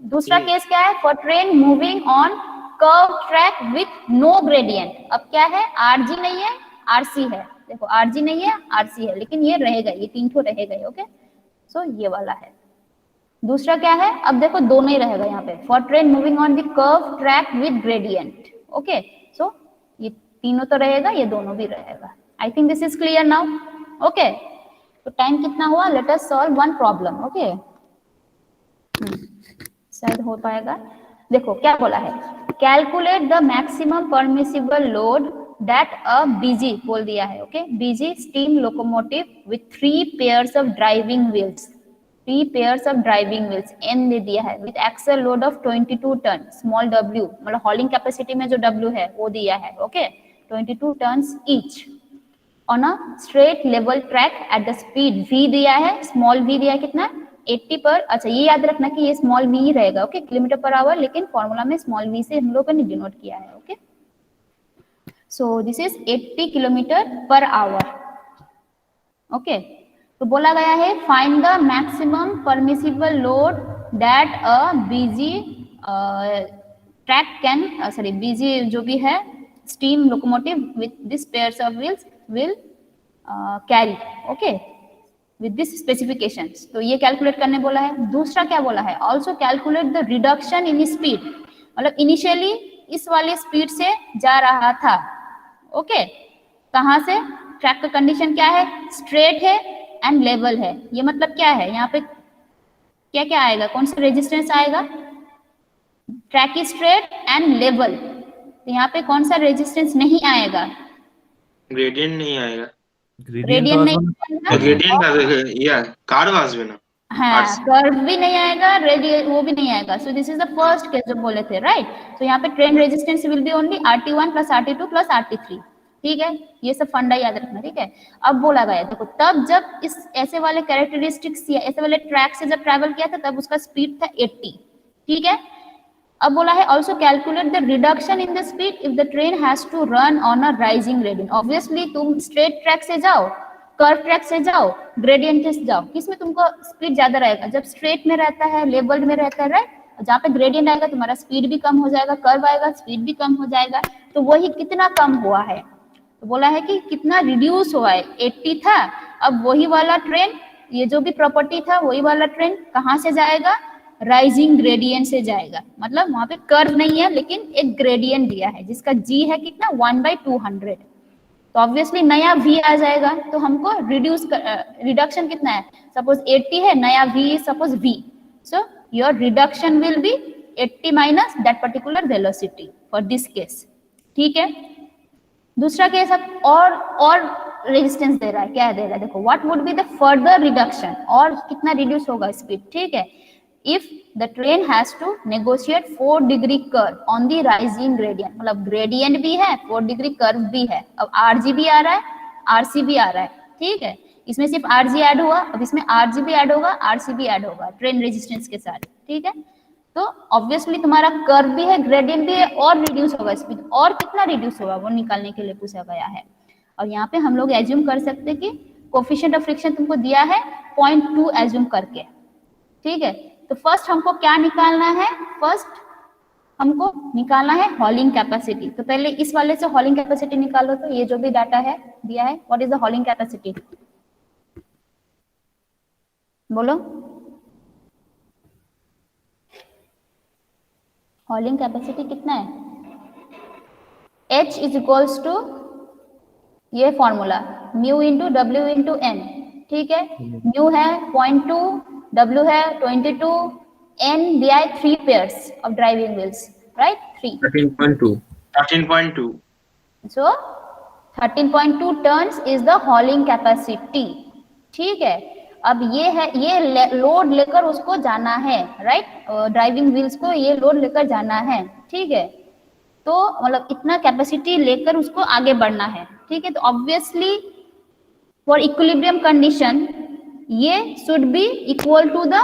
दूसरा केस क्या है? For train moving on curve track with no gradient, अब क्या है? RG नहीं है, RC है, देखो RG नहीं है, RC है, लेकिन ये रहेगा, ये तीन ठो रहेगा। ओके, सो ये वाला है। दूसरा क्या है? अब देखो दोनों ही रहेगा यहाँ पे, for train moving on the curve track with gradient. Okay, so ये तीनों तो रहेगा, ये दोनों भी रहेगा। I think this is clear now. Okay, तो टाइम कितना हुआ? Let us solve one problem. Okay, शायद हो पाएगा। देखो क्या बोला है, calculate the maximum permissible load that a BG बोल दिया है। Okay, BG steam locomotive with 3 pairs of driving wheels, 3 pairs of driving wheels, N दे दिया है, with axle load of 22 ton, small w मतलब हॉलिंग कैपेसिटी में जो w है वो दिया है। Okay, 22 tons each on a straight level track at the speed v दिया है, स्मॉल v दिया है कितना? 80 पर। अच्छा, ये याद रखना कि ये स्मॉल v ही रहेगा। ओके, किलोमीटर पर आवर, लेकिन फॉर्मूला में स्मॉल v से हम लोगों ने डिनोट किया है। Okay, so this is 80 kilometre per hour. Okay, तो बोला गया है find the maximum permissible load that a BG track can, sorry BG जो भी है steam locomotive with this pairs of wheels will carry. Okay, with this specifications, तो ये calculate करने बोला है। दूसरा क्या बोला है? Also calculate the reduction in speed, मतलब इनिशियली इस वाले स्पीड से जा रहा था। ओके, कहाँ से? ट्रैक का कंडीशन क्या है, स्ट्रेट है एंड लेवल है। ये मतलब क्या है, यहाँ पे क्या क्या आएगा, कौन सा रेजिस्टेंस आएगा, track is straight and level, तो यहाँ पे कौन सा रेजिस्टेंस नहीं आएगा, গ্রেডিয়েন্ট नहीं आएगा, ग्रेडियंट रेडियन नहीं আসবে आएगा, গ্রেডিয়েন্ট या कर्व আসবে ना, हाँ कर्व भी नहीं आएगा, रेडियन वो भी नहीं आएगा। सो this is the first case जो बोले थे, राइट। तो यहाँ पे train resistance will be only RT1 plus RT2 plus RT3, ठीक है, ये सब फंडा याद रखना, ठीक है। अब बोला गया देखो, तब जब इस ऐसे वाले कैरेक्टरिस्टिक्स या ऐसे वाले ट्रैक से जब ट्रैवल किया था तब उसका स्पीड था 80, ठीक है। अब बोला है also calculate the reduction in the speed if the train has to run on a rising gradient. Obviously तुम स्ट्रेट ट्रैक से जाओ, कर्व ट्रैक से जाओ, ग्रेडियंट से जाओ, किसमें तुमको स्पीड ज्यादा रहेगा, जब स्ट्रेट में रहता है, लेवल्ड में रहता है, राइट। जहाँ पे ग्रेडियंट आएगा तुम्हारा स्पीड भी कम हो जाएगा, कर्व आएगा स्पीड भी कम हो जाएगा। तो वही कितना कम हुआ है, तो बोला है कि कितना रिड्यूस हुआ है, 80 था, अब वही वाला ट्रेन, ये जो भी प्रॉपर्टी था वही वाला ट्रेन कहाँ से जाएगा, राइजिंग ग्रेडियंट से जाएगा। मतलब वहां पे कर्व नहीं है लेकिन एक ग्रेडियंट दिया है जिसका जी है कितना 1/200, तो ऑब्वियसली नया v आ जाएगा, तो हमको रिडक्शन कितना है, सपोज 80 है, नया v suppose v, so your reduction will be 80 minus that particular velocity for this case, ठीक है। दूसरा केस अब और रेजिस्टेंस दे रहा है, क्या दे रहा है देखो, what would be the further reduction, और कितना रिड्यूस होगा स्पीड, ठीक है। If the train has to negotiate 4 degree curve on the rising gradient, मतलब ग्रेडियंट भी है 4 डिग्री कर्व भी है, अब RG भी आ रहा है, RC भी आ रहा है, ठीक है। इसमें सिर्फ RG ऐड हुआ, अब इसमें RG भी ऐड होगा, RC भी ऐड होगा ट्रेन रेजिस्टेंस के साथ, ठीक है। तो ऑब्वियसली तुम्हारा कर्व भी है, ग्रेडियंट भी है, और रिड्यूस होगा स्पीड, और कितना रिड्यूस होगा वो निकालने के लिए पूछा गया है। और यहाँ पे हम लोग एज्यूम कर सकते हैं कि कोफिशिएंट ऑफ फ्रिक्शन तुमको दिया है 0.2 एज्यूम करके, ठीक है। तो फर्स्ट हमको क्या निकालना है, फर्स्ट हमको निकालना है हॉलिंग कैपेसिटी। तो पहले इस वाले से हॉलिंग कैपेसिटी निकालो, तो ये जो भी डाटा है दिया है, what is the hauling capacity, बोलो। हॉलिंग कैपेसिटी कितना है, H इज इक्वल्स टू ये formula mu into W into N, ठीक है। म्यू है 0.2, W है 22, N दिया है 3 pairs of driving wheels, right, 3 13.2 so 13.2 turns is the hauling capacity, ठीक है। अब ये है, ये लोड लेकर उसको जाना है, राइट, ड्राइविंग व्हील्स को ये लोड लेकर जाना है, ठीक है। तो मतलब इतना कैपेसिटी लेकर उसको आगे बढ़ना है, ठीक है। तो ऑब्वियसली फॉर इक्विलिब्रियम कंडीशन ये should be equal to the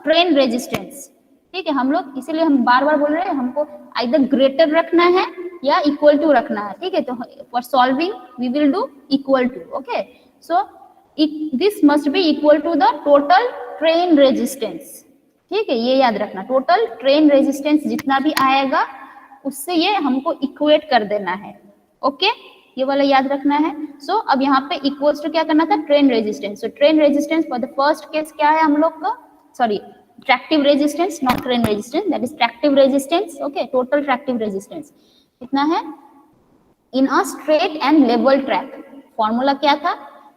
train resistance, ठीक है। हम लोग इसीलिए हम बार बार बोल रहे हैं हमको आइदर ग्रेटर रखना है या इक्वल टू रखना है, ठीक है। तो for solving we will do equal to, okay. So this must be equal to the total train resistance, ठीक है, ये याद रखना, टोटल ट्रेन रेजिस्टेंस जितना भी आएगा उससे ये हमको इक्वेट कर देना है, ओके, ये वाला याद रखना है। सो अब यहाँ पे इक्वल्स टू क्या करना था, train resistance. So train resistance for the first case क्या है हम लोग का, sorry tractive resistance, not train resistance, that is tractive resistance, okay. Total tractive resistance कितना है in a straight and level track, formula क्या था,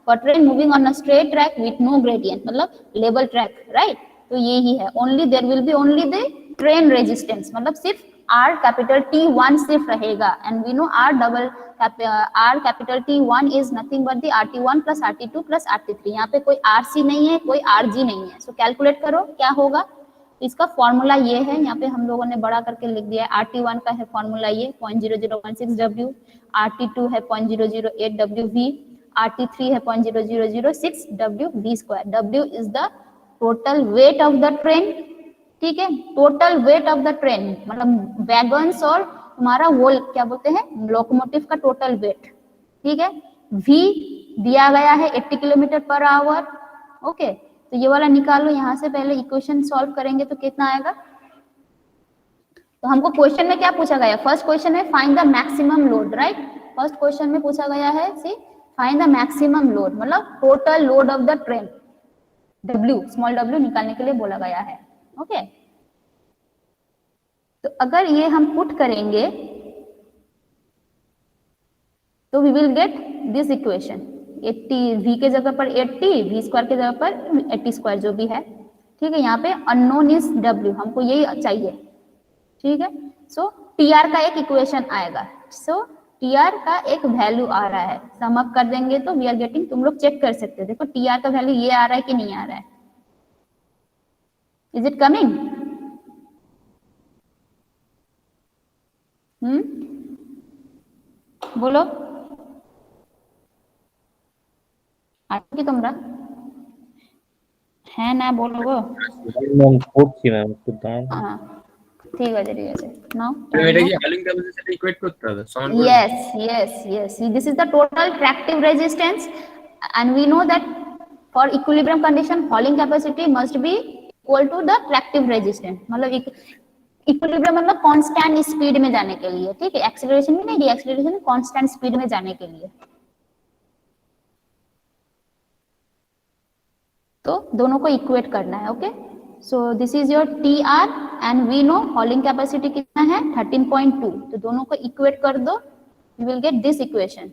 for train moving on a straight track with no gradient, मतलब level track, right. तो यही है, only there will be only the train resistance, मतलब सिर्फ R कैपिटल T1 सिर्फ रहेगा, and we know R capital T1 is nothing but the RT1 plus RT2 plus RT3, यहाँ पे कोई RC नहीं है, कोई RG नहीं है। सो कैलकुलेट करो क्या होगा, इसका फॉर्मूला ये है, यहाँ पे हम लोगों ने बड़ा करके लिख दिया है, RT1 का है फॉर्मूला ये 0.0016 W, RT2 है 0.008 WV, RT3 है 0.0006 WV square. W is the total weight of the train, ठीक है, total weight of the train, मतलब वैगन्स और हमारा वो क्या बोलते हैं लोकोमोटिव का टोटल वेट, ठीक है। V दिया गया है 80 किलोमीटर पर आवर, ओके। तो ये वाला निकालो, यहाँ से पहले इक्वेशन सॉल्व करेंगे तो कितना आएगा। तो हमको क्वेश्चन में क्या पूछा गया, फर्स्ट क्वेश्चन है find the maximum load, right. First question में पूछा गया है सी फाइंड द मैक्सिमम लोड, मतलब total load of the train, W small w निकालने के लिए बोला गया है, ओके। तो अगर ये हम पुट करेंगे तो we will get this equation, 80 v के जगह पर 80, v स्क्वायर के जगह पर 80 स्क्वायर जो भी है, ठीक है। यहाँ पे अननोन इज w, हमको यही चाहिए, ठीक है। सो tr का एक इक्वेशन आएगा, सो tr का एक वैल्यू आ रहा है, सम अप कर देंगे तो वी आर गेटिंग, तुम लोग चेक कर सकते हो, देखो tr का वैल्यू ये आ रहा है कि नहीं आ रहा है, इज इट कमिंग? बोलो आगे तुमरा है ना, बोलो गो। ম্যাম করছি ম্যাম একটু দাঁড়ান। हाँ ঠিক আছে ঠিক আছে, নাও এটা কি হলিং ক্যাপাসিটির সাথে ইকুয়েট করতে হবে, সমান করে? yes yes yes, this is the total tractive resistance and we know that for equilibrium condition hauling capacity must be equal to the tractive resistance, मतलब इक्विलिब्रियम मतलब कांस्टेंट स्पीड में जाने के लिए, ठीक है, एक्सीलरेशन में नहीं, डीएक्सीलरेशन में कांस्टेंट स्पीड में जाने के लिए। तो दोनों को इक्वेट करना है, okay. So this is your T R and we know hauling capacity कितना है 13.2, तो दोनों को इक्वेट कर दो, you will get this equation,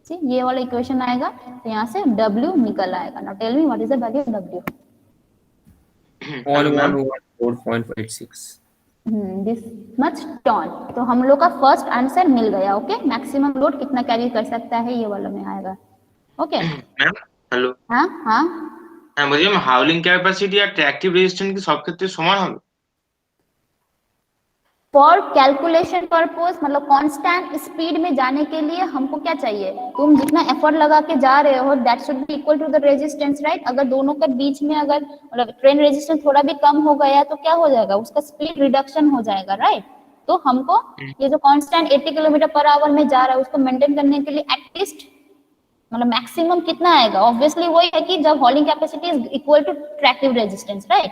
see ये वाला इक्वेशन आएगा, तो यहाँ से W निकल आएगा। Now tell me what is the value of W? 1114.86 this much ton. तो हम लोग का फर्स्ट आंसर मिल गया, ओके। मैक्सिमम लोड कितना कैरी कर सकता है ये वाला में आएगा, ओके। मैम हेलो, हाँ हाँ হ্যাঁ বলছি হাউলিং ক্যাপাসিটি আর ট্র্যাকটিভ রেজিস্ট্যান্স কি সব ক্ষেত্রে সমান হবে? फॉर कैलकुलेशन पर्पस, मतलब कांस्टेंट स्पीड में जाने के लिए हमको क्या चाहिए, तुम जितना एफर्ट लगा के जा रहे हो that should be equal to the resistance, right. अगर दोनों के बीच में अगर मतलब ट्रेन रेजिस्टेंस थोड़ा भी कम हो गया तो क्या हो जाएगा, उसका स्पीड रिडक्शन हो जाएगा, राइट। तो हमको ये जो कांस्टेंट 80 किलोमीटर पर आवर में जा रहा है उसको मेंटेन करने के लिए एटलीस्ट मतलब मैक्सिमम कितना आएगा, ऑब्वियसली वही है कि जब hauling capacity is equal to tractive resistance, right.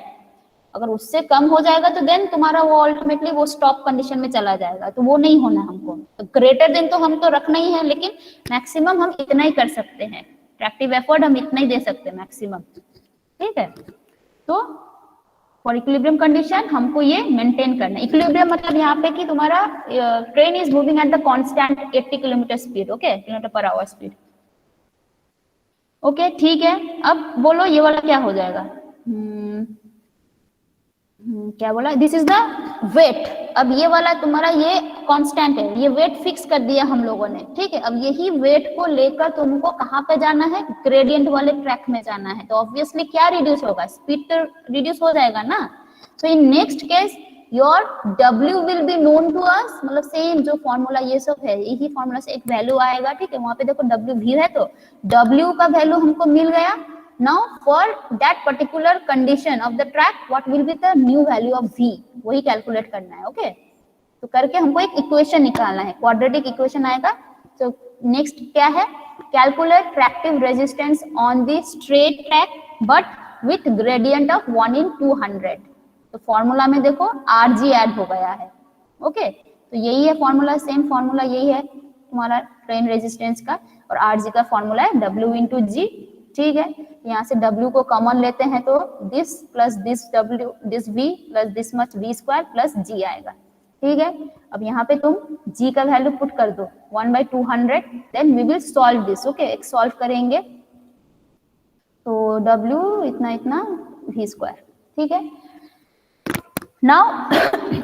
अगर उससे कम हो जाएगा तो देन तुम्हारा वो अल्टीमेटली वो स्टॉप कंडीशन में चला जाएगा, तो वो नहीं होना हमको। तो ग्रेटर देन तो हम तो रखना ही है, लेकिन मैक्सिमम हम इतना ही कर सकते हैं, ट्रैक्टिव एफर्ट हम इतना ही दे सकते हैं मैक्सिमम, ठीक है। तो फॉर इक्विलिब्रियम कंडीशन हमको ये मेंटेन करना है। इक्विलिब्रियम मतलब यहाँ पे कि तुम्हारा train is moving at the constant 80 kilometre speed, okay, kilometre per our speed, okay, ठीक है। अब बोलो ये वाला क्या हो जाएगा, क्या बोला, दिस इज द वेट। अब ये वाला तुम्हारा ये कांस्टेंट है, ये वेट फिक्स कर दिया हम लोगों ने, ठीक है। अब यही वेट को लेकर तुमको कहाँ पे जाना है, ग्रेडियंट वाले ट्रैक में जाना है, तो ऑब्वियसली क्या रिड्यूस होगा, स्पीड तो रिड्यूस हो जाएगा ना। So in next case your W will be known to us, मतलब सेम जो फॉर्मूला ये सब है यही फॉर्मूला से एक वैल्यू आएगा, ठीक है। वहां पे देखो W भी है, तो W का वैल्यू हमको मिल गया। Now for that particular condition of the track, what will be the new value of V? वही कैलकुलेट करना है, ओके। तो करके हमको एक इक्वेशन निकालना है, क्वाड्रेटिक इक्वेशन आएगा। तो नेक्स्ट क्या है, calculate tractive resistance on the straight track but with gradient of 1/200। तो फॉर्मूला में देखो Rg ऐड हो गया है, ओके। तो यही है फॉर्मूला, सेम फॉर्मूला यही है तुम्हारा ट्रेन रेजिस्टेंस का, और Rg का फॉर्मूला है W इंटू G, ठीक है। यहाँ से W को कॉमन लेते हैं तो this plus this W this V plus this much V square plus G आएगा, ठीक है। अब यहाँ पे तुम G का वैल्यू पुट कर दो 1/200, then we will solve this, okay. एक सॉल्व करेंगे तो W इतना इतना V स्क्वायर, ठीक है। Now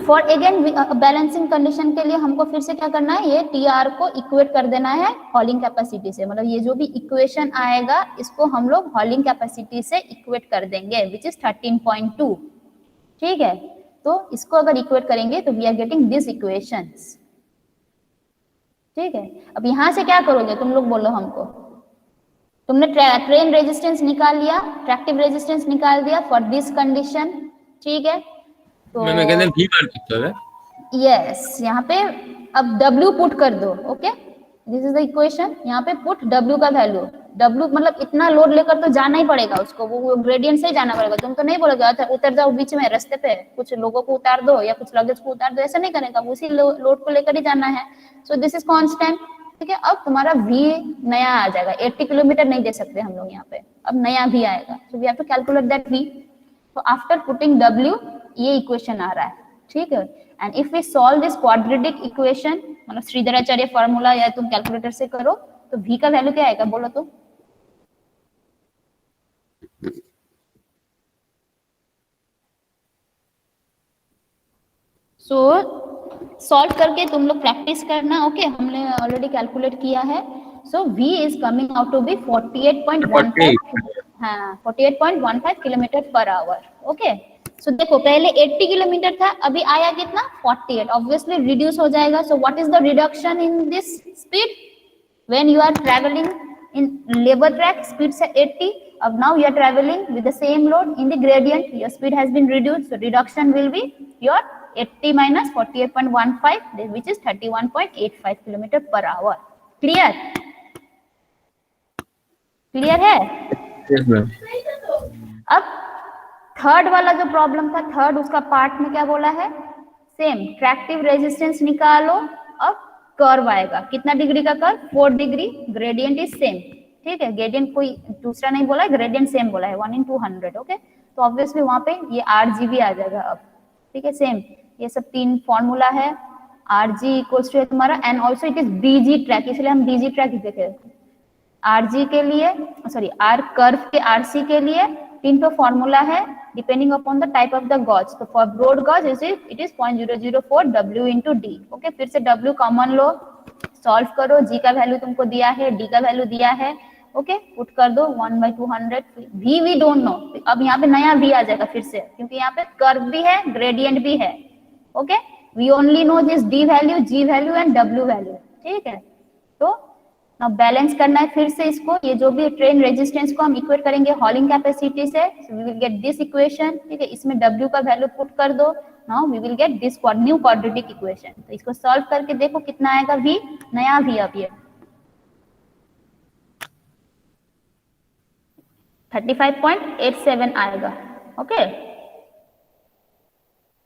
for again balancing condition के लिए हमको फिर से क्या करना है, ये TR को इक्वेट कर देना है हॉलिंग कैपेसिटी से, मतलब ये जो भी इक्वेशन आएगा इसको हम लोग हॉलिंग कैपेसिटी से इक्वेट कर देंगे विच इज 13.2, ठीक है। तो इसको अगर इक्वेट करेंगे तो we are getting this equations, ठीक है। अब यहाँ से क्या करोगे तुम लोग बोलो हमको, तुमने ट्रेन रेजिस्टेंस निकाल लिया, ट्रैक्टिव रेजिस्टेंस निकाल दिया फॉर दिस कंडीशन, ठीक है। तो मैं कहते हैं V मान सकते हैं, यस, यहाँ पे अब W पुट कर दो, okay, this is the equation. यहाँ पे पुट W का वैल्यू, W मतलब इतना लोड लेकर तो जाना ही पड़ेगा उसको, वो ग्रेडियंट से ही जाना पड़ेगा। तुम तो नहीं बोलोगे अच्छा उतर जाओ बीच में रास्ते पे, कुछ लोगों को उतार दो या कुछ लगेज को उतार दो, ऐसा नहीं करेगा, उसी लोड को लेकर ही जाना है। सो दिस इज कांस्टेंट, ठीक है। अब तुम्हारा V नया आ जाएगा, 80 किलोमीटर नहीं दे सकते हम लोग यहाँ पे, अब नया V आएगा, so we have to calculate that V। तो आफ्टर पुटिंग W ये इक्वेशन आ रहा है, ठीक है। And if we solve this quadratic equation, मतलब श्रीधराचार्य फार्मूला या तुम कैलकुलेटर से करो, तो V का वैल्यू क्या आएगा बोलो तो, सो सॉल्व करके तुम लोग प्रैक्टिस करना। ओके हमने ऑलरेडी कैलकुलेट किया है। So v is coming out to be 48.15 हाँ 48.15 किलोमीटर पर आवर। ओके सो देखो पहले 80 किलोमीटर था, अभी आया कितना 48, ऑब्वियसली रिड्यूस हो जाएगा। So what is the reduction in this speed when you are travelling in लेबर ट्रैक? स्पीड से 80, अब now you are traveling with the same load in the gradient, your speed has been reduced, so reduction will be your 80 minus 48.15 which is 31.85 kilometre per hour. Clear? Clear है? Yes ma'am. अब third वाला जो problem था, third उसका part में क्या बोला है? सेम ट्रैक्टिव रेजिस्टेंस निकालो, अब कर्व आएगा। कितना डिग्री का curve? 4 degree. Gradient is same, ठीक है, ग्रेडियंट कोई दूसरा नहीं बोला है, ग्रेडियंट सेम बोला है 1/200। ओके तो ऑब्वियसली वहां पे ये RGB आ जाएगा अब, ठीक है। सेम ये सब तीन फॉर्मूला है। RG इक्वल्स टू तुम्हारा and also it is BG track, इसलिए हम BG ट्रैक देखे। RG के लिए सॉरी R कर्व के RC के लिए 3 फॉर्मूला है depending upon the type of the gauge. तो for broad gauge it is 0.004 W into D। Okay फिर से W कॉमन लो, सॉल्व करो, G का वैल्यू तुमको दिया है, D का वैल्यू दिया है। ओके पुट कर दो 1/200। V वी डोंट नो, अब यहाँ पे नया V आ जाएगा फिर से, क्योंकि यहाँ पे कर्व भी है ग्रेडियंट भी है। Okay we only know this D value, G value and W value, ठीक है। तो नाउ बैलेंस करना है फिर से इसको, ये जो भी ट्रेन रेजिस्टेंस को हम इक्वेट करेंगे हॉलिंग कैपेसिटी से, so we will get this equation, ठीक है। इसमें W का वैल्यू पुट कर दो, now we will get this new quadratic equation. तो इसको सॉल्व करके देखो कितना आएगा V, नया V अब ये 35.87 आएगा। ओके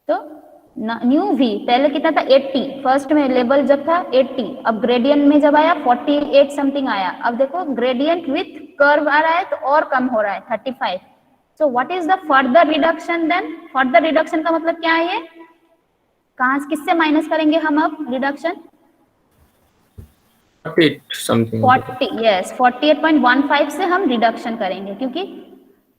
तो न्यू V पहले कितना था 80, फर्स्ट में लेवल जब था 80, अब ग्रेडियंट में जब आया 48 समथिंग आया। अब देखो ग्रेडियंट विथ कर्व आ रहा है तो और कम हो रहा है 35। So what is the further reduction then? Further reduction का मतलब क्या है? ये कहां से किससे माइनस करेंगे हम अब रिडक्शन? 48 समथिंग 40 यस 48.15 से हम रिडक्शन करेंगे, क्योंकि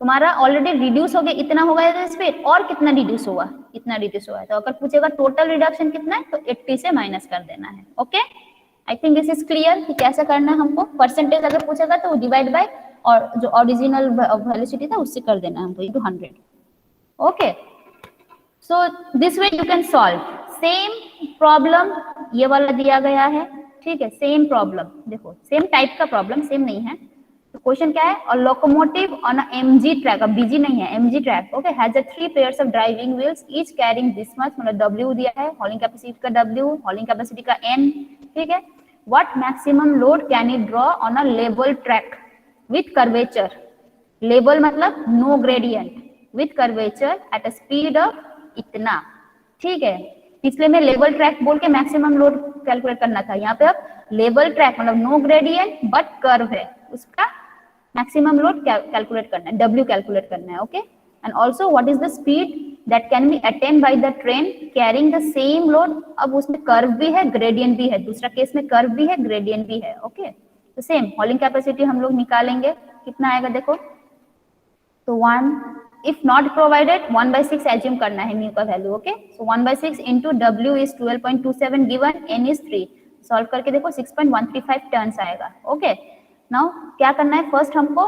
तुम्हारा ऑलरेडी रिड्यूस हो गया, इतना हो गया था स्पीड, और कितना रिड्यूस हुआ? इतना रिड्यूस हुआ है। तो अगर पूछेगा टोटल रिडक्शन कितना है तो 80 से माइनस कर देना है। Okay I think this is clear कि कैसे करना है हमको। परसेंटेज अगर पूछेगा तो डिवाइड बाय और जो ओरिजिनल वेलोसिटी था उससे कर देना हमको into 100। Okay so this way you can solve same problem. ये वाला दिया गया है, ठीक है, सेम प्रॉब्लम, देखो सेम टाइप का प्रॉब्लम, सेम नहीं है। तो क्वेश्चन क्या है? A locomotive on a MG track, अब BG नहीं है, MG track, okay, has a 3 pairs of driving wheels each carrying this much, मतलब W दिया है, हॉलिंग कैपेसिटी का W, हॉलिंग कैपेसिटी का N, ठीक है। What maximum load can it draw on a level track with curvature? Level मतलब no gradient, with curvature at a speed of इतना, ठीक है। पिछले में लेवल ट्रैक बोल के मैक्सिमम लोड कैलकुलेट करना था, यहाँ पे अब लेवल ट्रैक मतलब नो ग्रेडियंट बट कर्व है, उसका मैक्सिमम लोड कैलकुलेट करना है, W कैलकुलेट करना है। Okay and also what is the speed that can be attend by the train carrying the same load? अब उसमें कर्व भी है ग्रेडियंट भी है, दूसरा केस में कर्व भी है ग्रेडियंट भी है। ओके तो सेम हॉलिंग कैपेसिटी हम लोग निकालेंगे, कितना आएगा देखो, तो 1 इफ नॉट प्रोवाइडेड 1/6 एज्यूम करना है म्यू का value. Okay so 1/6 into W is 12.27 given, N is 3, solve करके देखो 6.135 टर्न्स आएगा। ओके नाउ क्या करना है? फर्स्ट हमको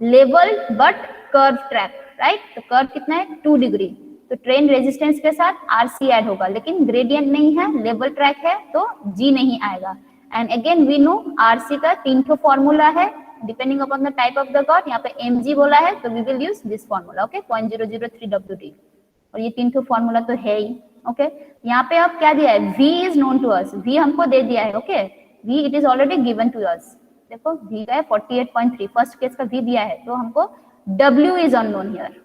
level but curve track, right, तो कर्व कितना है 2 डिग्री, तो ट्रेन रेजिस्टेंस के साथ RC ऐड होगा, लेकिन ग्रेडियंट नहीं है, लेवल ट्रैक है तो G नहीं आएगा। And again we know RC का 3 फॉर्मूला है depending upon the type of the good, यहाँ पे MG बोला है तो we will use this formula. Okay 0.003 WD, और ये 3 फॉर्मूला तो है ही। ओके यहाँ पे अब क्या दिया है? V is known to us, V हमको दे दिया है। Okay V it is already given to us, देखो V का है 48.3, फर्स्ट केस का V दिया है, तो हमको W इज अननोन हियर,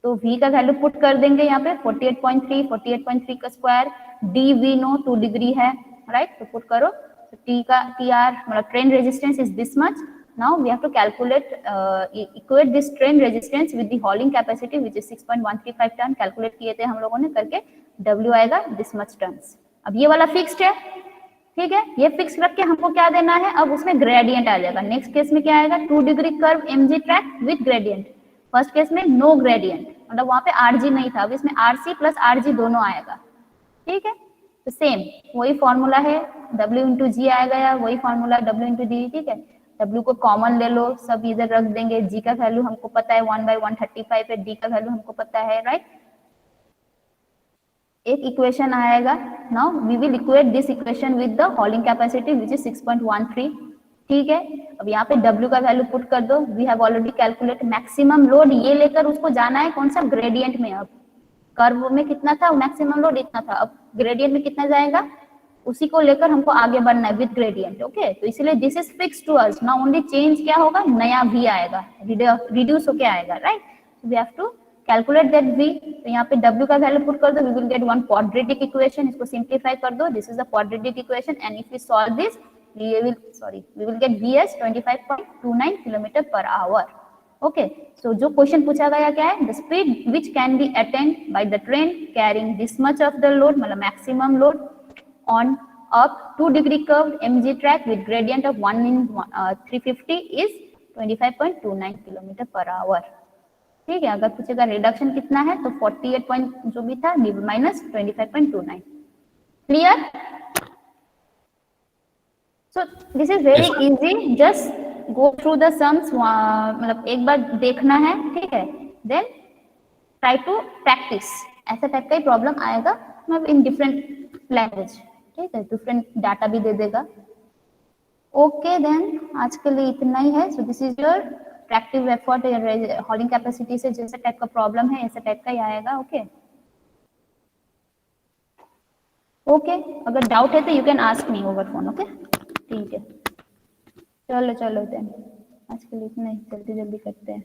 तो V का वैल्यू पुट कर देंगे यहाँ पे 48.3, 48.3 का square, D we know 2 degree है, राइट, तो पुट करो, तो T का TR मतलब train resistance is this much. Now we have to calculate equate this train resistance with the hauling capacity which is 6.135 ton, कैलकुलेट किए थे हम लोगों ने करके, W आएगा दिस मच टन्स। अब ये वाला फिक्स्ड है, ठीक है, ये फिक्स रख के हमको क्या देना है, अब उसमें ग्रेडियंट आ जाएगा। नेक्स्ट केस में क्या आएगा, 2 degree curve mg track with gradient. First case में नो ग्रेडियंट, मतलब वहां पे rg नहीं था, अब इसमें rc प्लस rg दोनों आएगा। ठीक है, तो सेम वही फॉर्मूला है, w इंटू जी आएगा, या वही फॉर्मूला w इंटू डी। ठीक है, w को कॉमन ले लो, सब इधर रख देंगे। g का वैल्यू हमको पता है 1/135 है, d का वैल्यू हमको पता है, राइट। एक इक्वेशन आएगा। Now we will equate this equation with the hauling capacity which is 6.13। ठीक है, अब यहाँ पे W का वैल्यू पुट कर दो। We have already calculate maximum load, ये लेकर उसको जाना है कौन सा, ग्रेडियंट में। अब कर्व में कितना था, मैक्सिमम लोड इतना था, अब ग्रेडियंट में कितना जाएगा, उसी को लेकर हमको आगे बढ़ना है विद ग्रेडियंट। ओके, तो इसलिए this is fix to us. Now only change क्या होगा, नया V आएगा, रिड्यूस होके आएगा, right. We have to calculate that V। तो यहाँ पे W का वैल्यू पुट कर दो, we will get one quadratic equation. इसको सिंप्लीफाई कर दो, this is the quadratic equation, and if we solve this we will get V as 25.29 kilometre per hour. Okay, so जो क्वेश्चन पूछा गया क्या है, the speed which can be attend by the train carrying this much of the load, मतलब maximum load on up 2 degree curved mg track with gradient of 1 in 350 is 25.29 kilometre per our. ठीक है, अगर पूछेगा reduction कितना है तो 48 point जो भी था minus 25.29। Clear? So this is very easy, just go through the sums, मतलब एक बार देखना है। ठीक है, देन ट्राई टू प्रैक्टिस। ऐसा टाइप का ही प्रॉब्लम आएगा, मतलब इन डिफरेंट लैंग्वेज। ठीक है, डिफरेंट डाटा भी दे देगा। ओके देन आज के लिए इतना ही है। So this is your tractive effort. Hauling capacity से जैसा टाइप का प्रॉब्लम है ऐसा टाइप का ही आएगा। ओके ओके, अगर डाउट है तो you can ask me over phone. Okay, ठीक है, चलो देन आज के लिए इतना ही, जल्दी करते हैं।